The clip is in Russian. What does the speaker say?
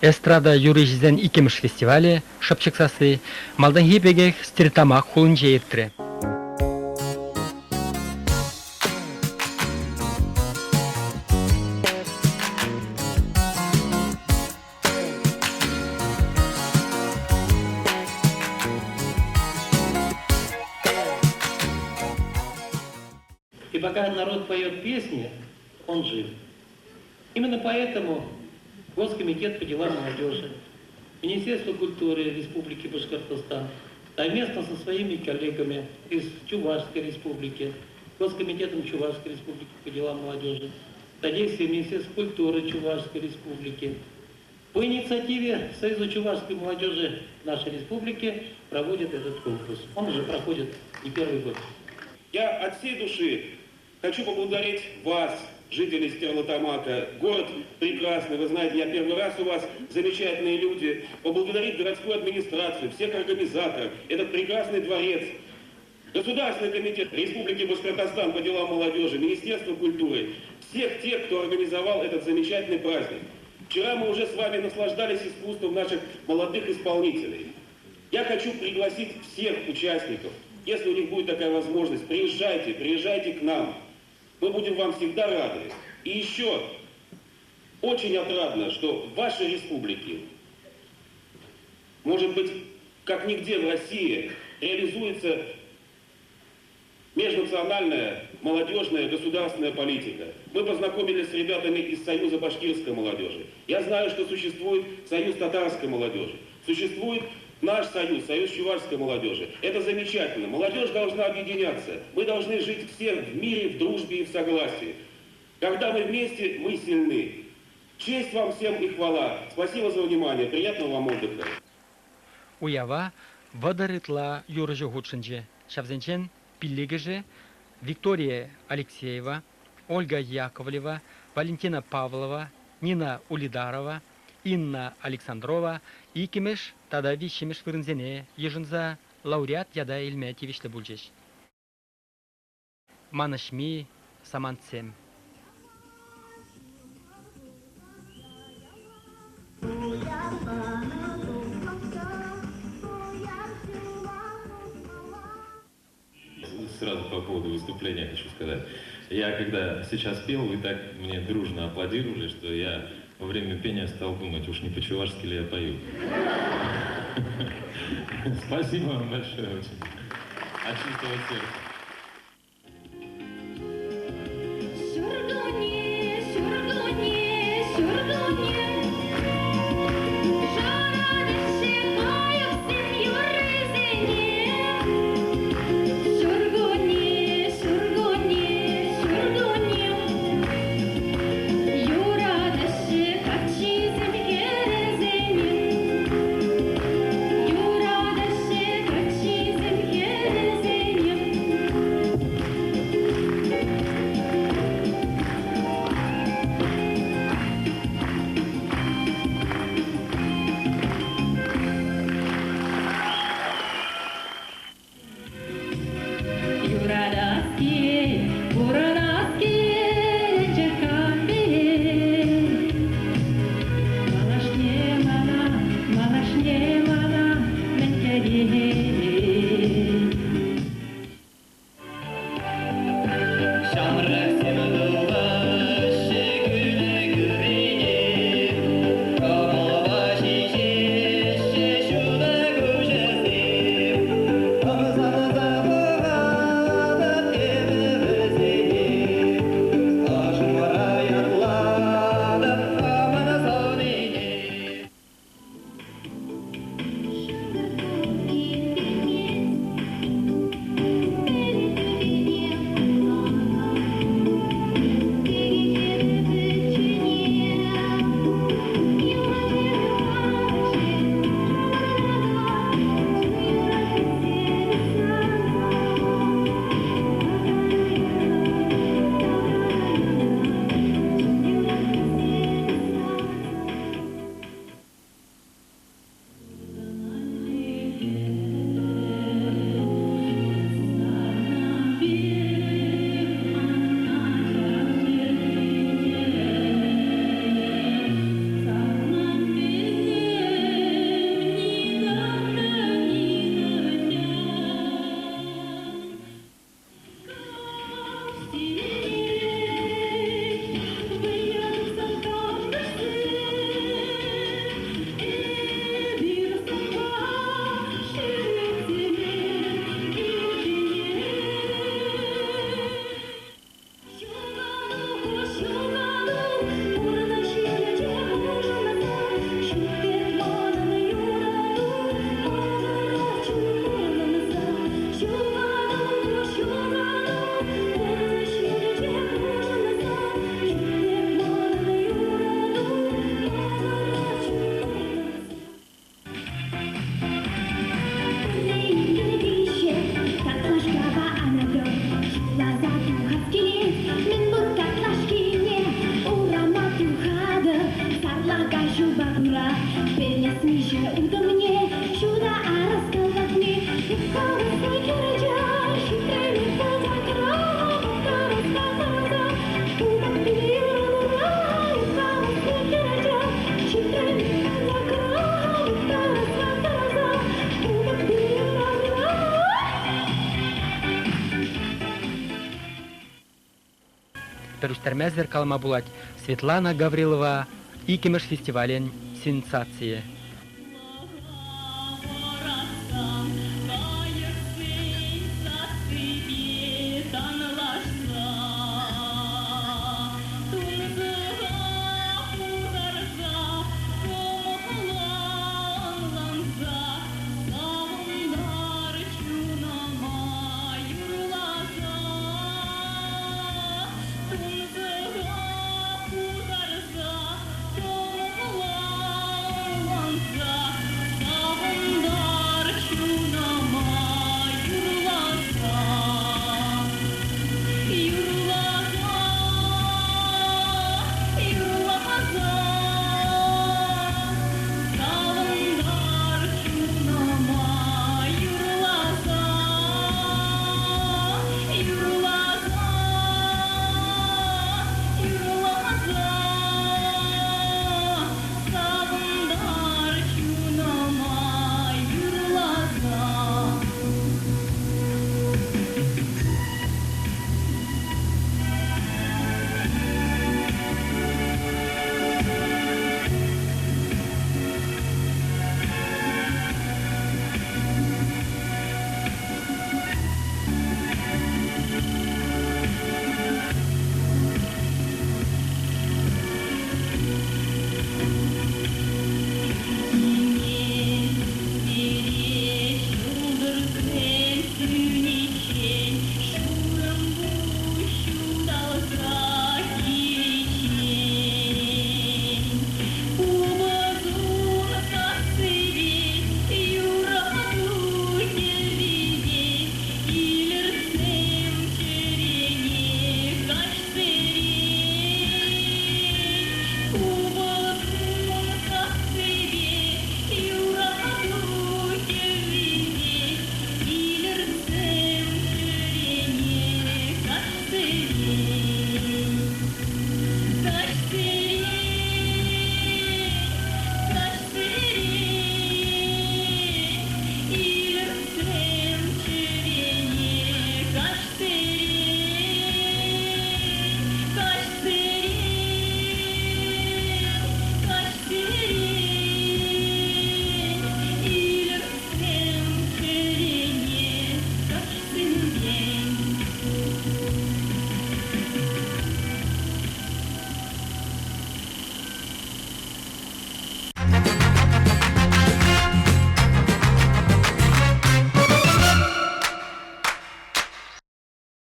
Эстрада юрижизен икемиш фестивале шапчыксасы малдан хипегех стиртамак хулын жейптре. И пока народ поет песни, он жив. Именно поэтому Госкомитет по делам молодежи, Министерство культуры Республики Башкортостан, совместно со своими коллегами из Чувашской Республики, Госкомитетом Чувашской Республики по делам молодежи, содействие Министерства культуры Чувашской Республики, по инициативе Союза Чувашской молодежи нашей республики проводит этот конкурс. Он уже проходит не первый год. Я от всей души хочу поблагодарить вас, жителей Стерлитамака. Город прекрасный, вы знаете, я первый раз у вас, замечательные люди. Поблагодарить городскую администрацию, всех организаторов, этот прекрасный дворец, Государственный комитет Республики Башкортостан по делам молодежи, Министерство культуры, всех тех, кто организовал этот замечательный праздник. Вчера мы уже с вами наслаждались искусством наших молодых исполнителей. Я хочу пригласить всех участников, если у них будет такая возможность, приезжайте к нам. Мы будем вам всегда рады. И еще очень отрадно, что в вашей республике, может быть, как нигде в России, реализуется межнациональная, молодежная, государственная политика. Мы познакомились с ребятами из Союза башкирской молодежи. Я знаю, что существует Союз татарской молодежи. Существует наш союз, союз чувашской молодежи. Это замечательно. Молодежь должна объединяться. Мы должны жить все в мире, в дружбе и в согласии. Когда мы вместе, мы сильны. Честь вам всем и хвала. Спасибо за внимание. Приятного вам отдыха. Уява вадаритла юржи гучинже. Шавзенчен пиллигеже Виктория Алексеева, Ольга Яковлева, Валентина Павлова, Нина Улидарова, Инна Александрова, икимеш тада вишимеш вырынзене ежинза лауреат яда илме тивишле булжеш. Манашми саманцем. Сразу по поводу выступления хочу сказать. Я когда сейчас пел, вы так мне дружно аплодировали, что я во время пения стал думать, уж не по-чувашски ли я пою. Спасибо вам большое очень. От чистого сердца. перүстәрмә зеркалыма булать Светлана Гаврилова икемеш фестивален сенсация.